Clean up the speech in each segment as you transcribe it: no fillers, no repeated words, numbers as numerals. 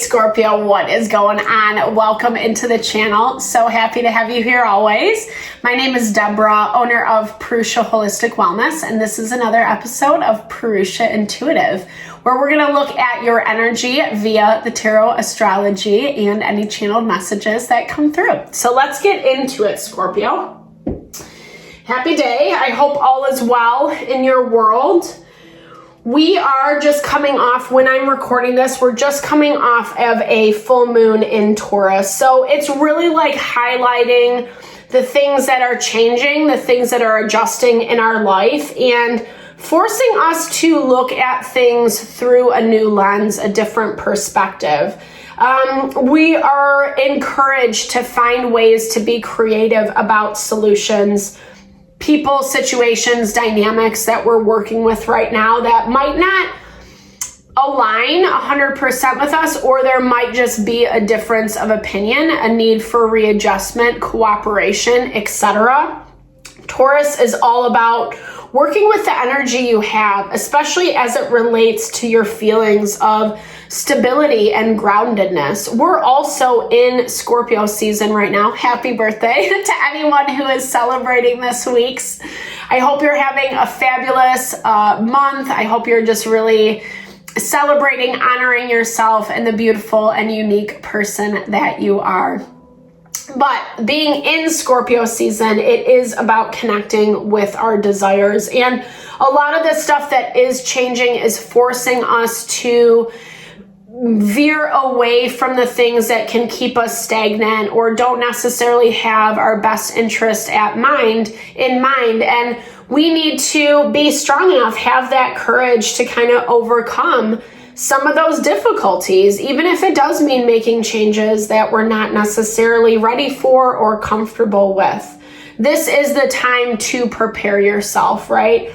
Scorpio, what is going on? Welcome into the channel. So happy to have you here always. My name is Deborah, owner of Purusha Holistic Wellness, and this is another episode of Purusha Intuitive, where we're going to look at your energy via the tarot, astrology, and any channeled messages that come through. So let's get into it, Scorpio. Happy day. I hope all is well in your world. We are just coming off, when I'm recording this, we're just coming off of a full moon in Taurus. So it's really like highlighting the things that are changing, the things that are adjusting in our life, and forcing us to look at things through a new lens, a different perspective. We are encouraged to find ways to be creative about solutions, people, situations, dynamics that we're working with right now that might not align 100% with us, or there might just be a difference of opinion, a need for readjustment, cooperation, etc. Taurus is all about working with the energy you have, especially as it relates to your feelings of stability and groundedness. We're also in Scorpio season right now. Happy birthday to anyone who is celebrating this week. I hope you're having a fabulous month. I hope you're just really celebrating, honoring yourself and the beautiful and unique person that you are. But being in Scorpio season, it is about connecting with our desires. And a lot of the stuff that is changing is forcing us to veer away from the things that can keep us stagnant or don't necessarily have our best interest in mind. And we need to be strong enough, have that courage to kind of overcome some of those difficulties, even if it does mean making changes that we're not necessarily ready for or comfortable with. This is the time to prepare yourself, right?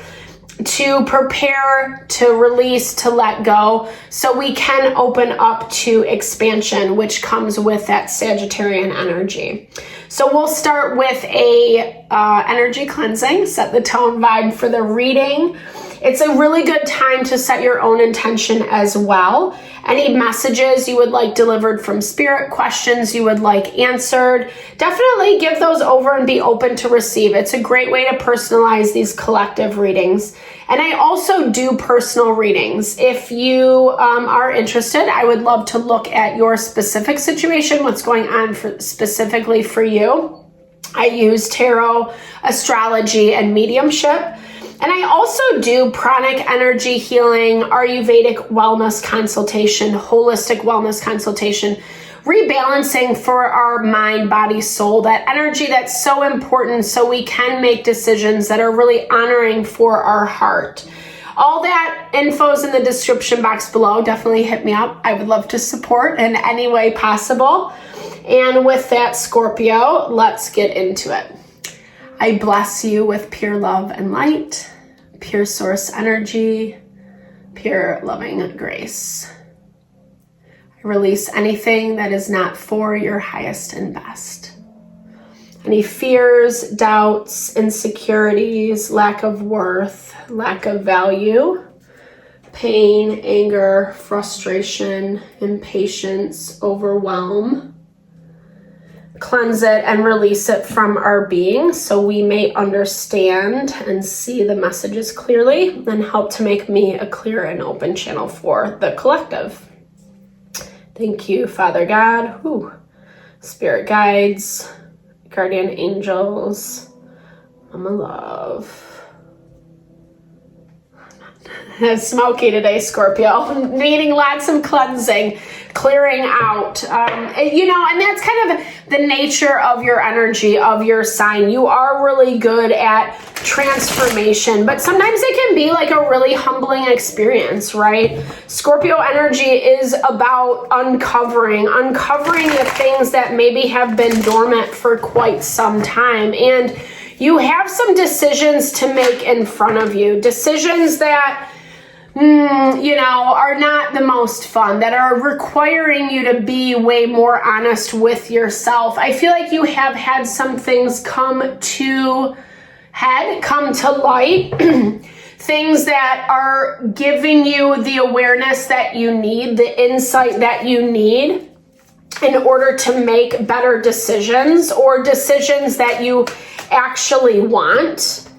To prepare, to release, to let go, so we can open up to expansion, which comes with that Sagittarian energy. So we'll start with a energy cleansing, set the tone vibe for the reading. It's a really good time to set your own intention as well. Any messages you would like delivered from spirit, questions you would like answered, definitely give those over and be open to receive. It's a great way to personalize these collective readings. And I also do personal readings. If you are interested, I would love to look at your specific situation, what's going on specifically for you. I use tarot, astrology, and mediumship. And I also do pranic energy healing, Ayurvedic wellness consultation, holistic wellness consultation, rebalancing for our mind, body, soul, that energy that's so important so we can make decisions that are really honoring for our heart. All that info is in the description box below. Definitely hit me up. I would love to support in any way possible. And with that, Scorpio, let's get into it. I bless you with pure love and light, pure source energy, pure loving grace. I release anything that is not for your highest and best. Any fears, doubts, insecurities, lack of worth, lack of value, pain, anger, frustration, impatience, overwhelm. Cleanse it and release it from our being so we may understand and see the messages clearly and help to make me a clear and open channel for the collective. Thank you, Father God, Spirit guides, guardian angels, Mama Love. Smoky today, Scorpio, needing lots of cleansing, clearing out, and that's kind of the nature of your energy, of your sign. You are really good at transformation, but sometimes it can be like a really humbling experience, right? Scorpio energy is about uncovering the things that maybe have been dormant for quite some time. And you have some decisions to make in front of you, decisions that are not the most fun, that are requiring you to be way more honest with yourself. I feel like you have had some things come to light things that are giving you the awareness that you need, the insight that you need in order to make better decisions or decisions that you actually want.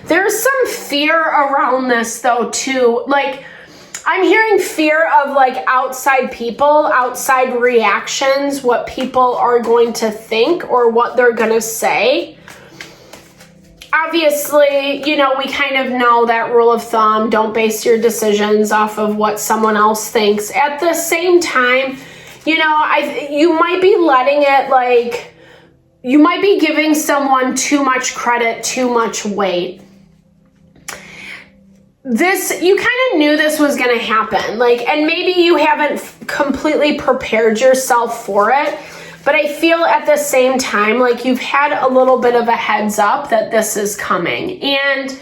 There's some fear around this though too. Like, I'm hearing fear of like outside people, outside reactions, what people are going to think or what they're going to say. Obviously, you know, we kind of know that rule of thumb, don't base your decisions off of what someone else thinks. At the same time, you know, you might be letting it like, you might be giving someone too much credit, too much weight. You kind of knew this was going to happen, like, and maybe you haven't completely prepared yourself for it, but I feel at the same time, like you've had a little bit of a heads up that this is coming. And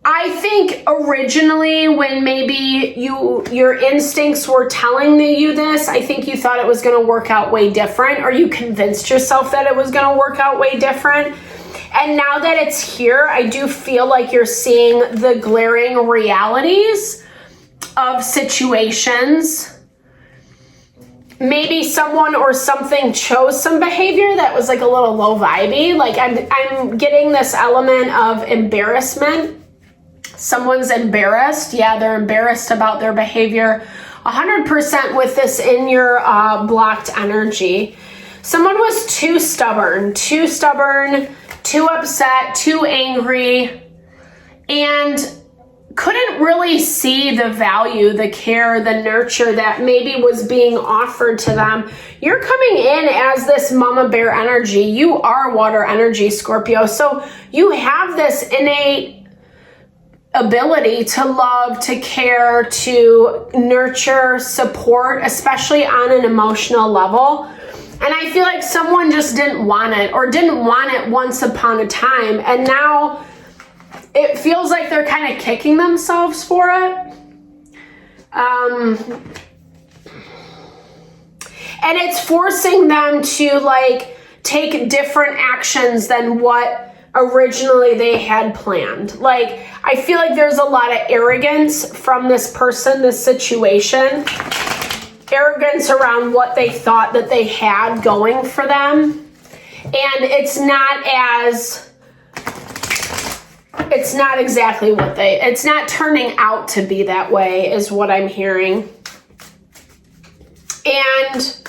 I think originally when maybe your instincts were telling you this, I think you thought it was going to work out way different, or you convinced yourself that it was going to work out way different. And now that it's here, I do feel like you're seeing the glaring realities of situations. Maybe someone or something chose some behavior that was like a little low vibey. Like I'm getting this element of embarrassment. Someone's embarrassed. Yeah, they're embarrassed about their behavior. 100% with this in your blocked energy. Someone was too stubborn, too upset, too angry, and couldn't really see the value, the care, the nurture that maybe was being offered to them. You're coming in as this mama bear energy. You are water energy, Scorpio. So you have this innate ability to love, to care, to nurture, support, especially on an emotional level. And I feel like someone just didn't want it, or didn't want it once upon a time. And now it feels like they're kind of kicking themselves for it. And it's forcing them to like take different actions than what originally they had planned. Like, I feel like there's a lot of arrogance from this person, this situation. Arrogance around what they thought that they had going for them. And it's not exactly what it's not turning out to be that way, is what I'm hearing. And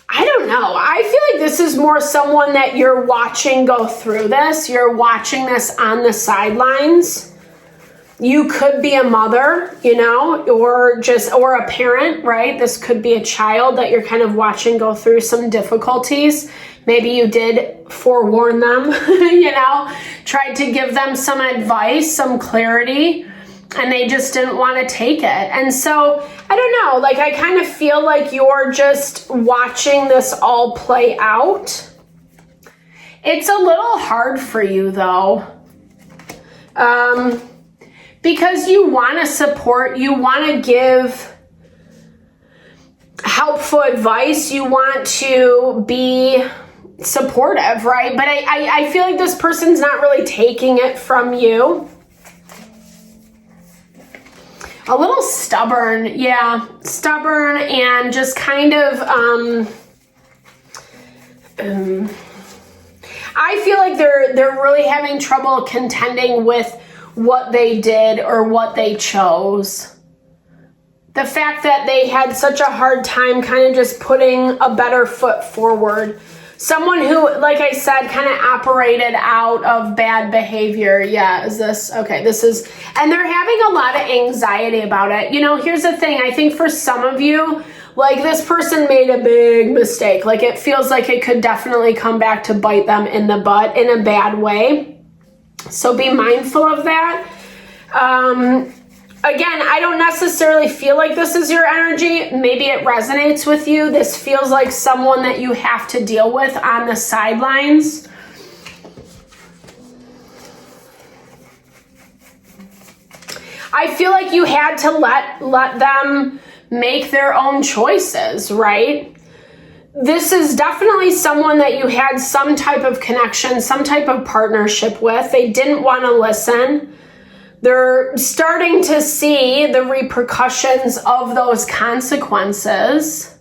I don't know. I feel like this is more someone that you're watching go through this. You're watching this on the sidelines. You could be a mother, you know, or a parent, right? This could be a child that you're kind of watching go through some difficulties. Maybe you did forewarn them, you know, tried to give them some advice, some clarity, and they just didn't want to take it. And so, I don't know, like I kind of feel like you're just watching this all play out. It's a little hard for you though. Because you want to support, you want to give helpful advice, you want to be supportive, right? But I feel like this person's not really taking it from you. A little stubborn, yeah. Stubborn and just kind of, I feel like they're really having trouble contending with what they did or what they chose. The fact that they had such a hard time kind of just putting a better foot forward. Someone who, like I said, kind of operated out of bad behavior. Yeah, is this, okay, this is, and they're having a lot of anxiety about it. You know, here's the thing. I think for some of you, like this person made a big mistake. Like it feels like it could definitely come back to bite them in the butt in a bad way. So be mindful of that. Again, I don't necessarily feel like this is your energy. Maybe it resonates with you. This feels like someone that you have to deal with on the sidelines. I feel like you had to let them make their own choices, right? This is definitely someone that you had some type of connection, some type of partnership with. They didn't want to listen. They're starting to see the repercussions of those consequences.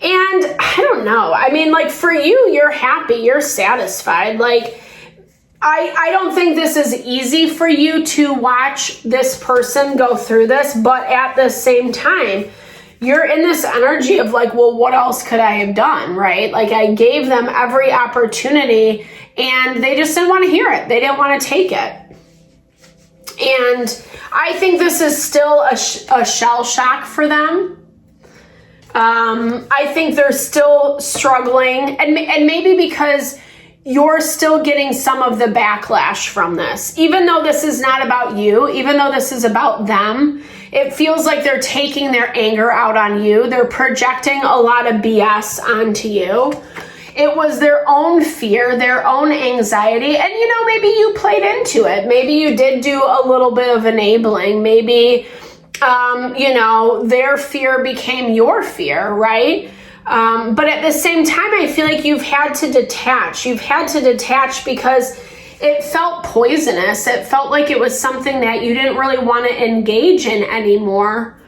And I don't know. I mean, like, for you, you're happy, you're satisfied. Like, I don't think this is easy for you to watch this person go through this, but at the same time, you're in this energy of like, well, what else could I have done, right? Like, I gave them every opportunity and they just didn't want to hear it. They didn't want to take it. And I think this is still a shell shock for them. I think they're still struggling, and maybe because you're still getting some of the backlash from this. Even though this is not about you, even though this is about them, it feels like they're taking their anger out on you. They're projecting a lot of BS onto you. It was their own fear, their own anxiety, and maybe you played into it. Maybe you did do a little bit of enabling. Maybe, their fear became your fear, right? But at the same time, I feel like you've had to detach. You've had to detach because it felt poisonous. It felt like it was something that you didn't really want to engage in anymore.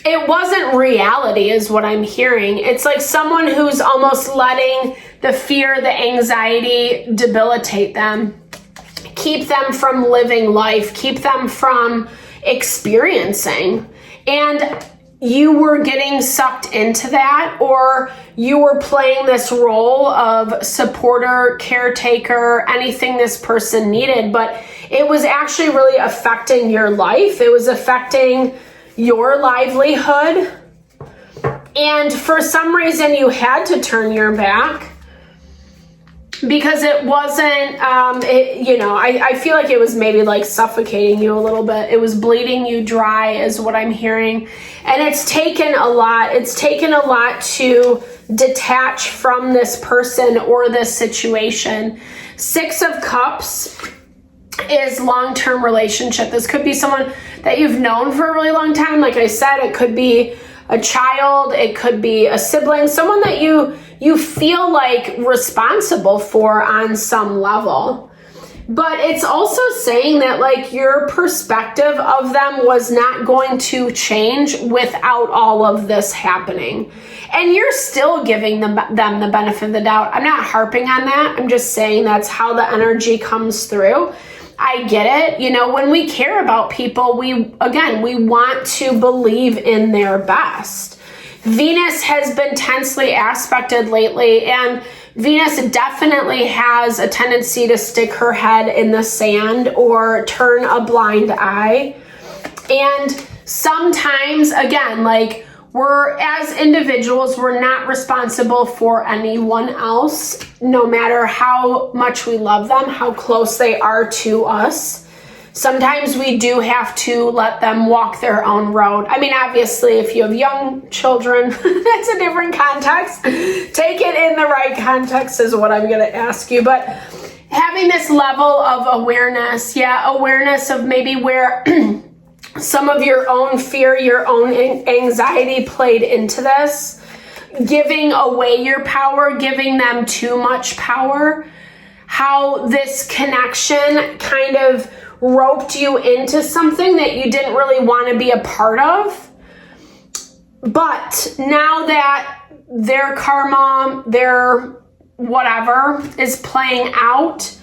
It wasn't reality is what I'm hearing. It's like someone who's almost letting the fear, the anxiety debilitate them, keep them from living life, keep them from experiencing. And you were getting sucked into that, or you were playing this role of supporter, caretaker, anything this person needed, but it was actually really affecting your life. It was affecting your livelihood. And for some reason you had to turn your back because it wasn't, I feel like it was maybe like suffocating you a little bit. It was bleeding you dry is what I'm hearing. And it's taken a lot. It's taken a lot to detach from this person or this situation. 6 of Cups is long-term relationship. This could be someone that you've known for a really long time. Like I said, it could be a child, it could be a sibling, someone that you feel like responsible for on some level. But it's also saying that like your perspective of them was not going to change without all of this happening. And you're still giving them the benefit of the doubt. I'm not harping on that. I'm just saying that's how the energy comes through. I get it. When we care about people, we want to believe in their best. Venus has been tensely aspected lately, and Venus definitely has a tendency to stick her head in the sand or turn a blind eye. And sometimes, again, like we're as individuals, we're not responsible for anyone else, no matter how much we love them, how close they are to us. Sometimes we do have to let them walk their own road. I mean, obviously, if you have young children, that's a different context. Take it in the right context is what I'm going to ask you. But having this level of awareness, awareness of maybe where some of your own fear, your own anxiety played into this, giving away your power, giving them too much power, how this connection kind of roped you into something that you didn't really want to be a part of. But now that their karma, their whatever is playing out,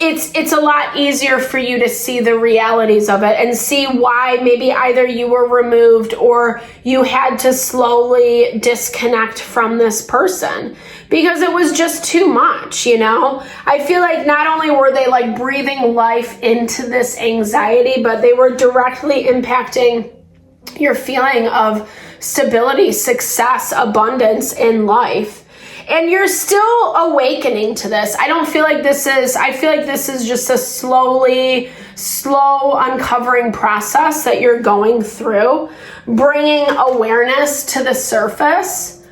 it's a lot easier for you to see the realities of it and see why maybe either you were removed or you had to slowly disconnect from this person because it was just too much, I feel like not only were they like breathing life into this anxiety, but they were directly impacting your feeling of stability, success, abundance in life. And you're still awakening to this. I feel like this is just a slow uncovering process that you're going through, bringing awareness to the surface,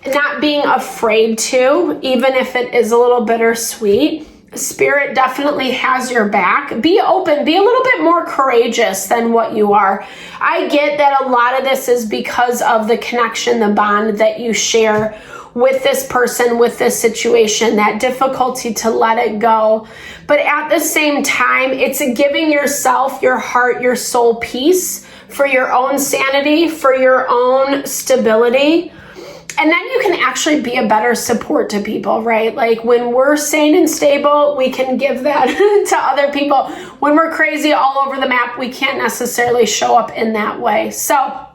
not being afraid to, even if it is a little bittersweet. Spirit definitely has your back. Be open, be a little bit more courageous than what you are. I get that a lot of this is because of the connection, the bond that you share with this person, with this situation, that difficulty to let it go. But at the same time, it's giving yourself, your heart, your soul peace for your own sanity, for your own stability. And then you can actually be a better support to people, right? Like when we're sane and stable, we can give that to other people. When we're crazy all over the map, we can't necessarily show up in that way. So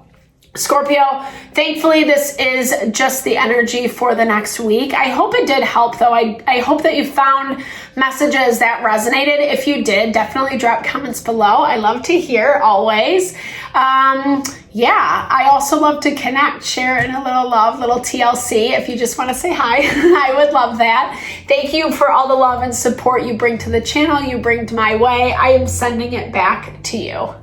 Scorpio, thankfully, this is just the energy for the next week. I hope it did help, though. I hope that you found messages that resonated. If you did, definitely drop comments below. I love to hear, always. Yeah, I also love to connect, share in a little love, little TLC. If you just want to say hi, I would love that. Thank you for all the love and support you bring to the channel, you bring to my way. I am sending it back to you.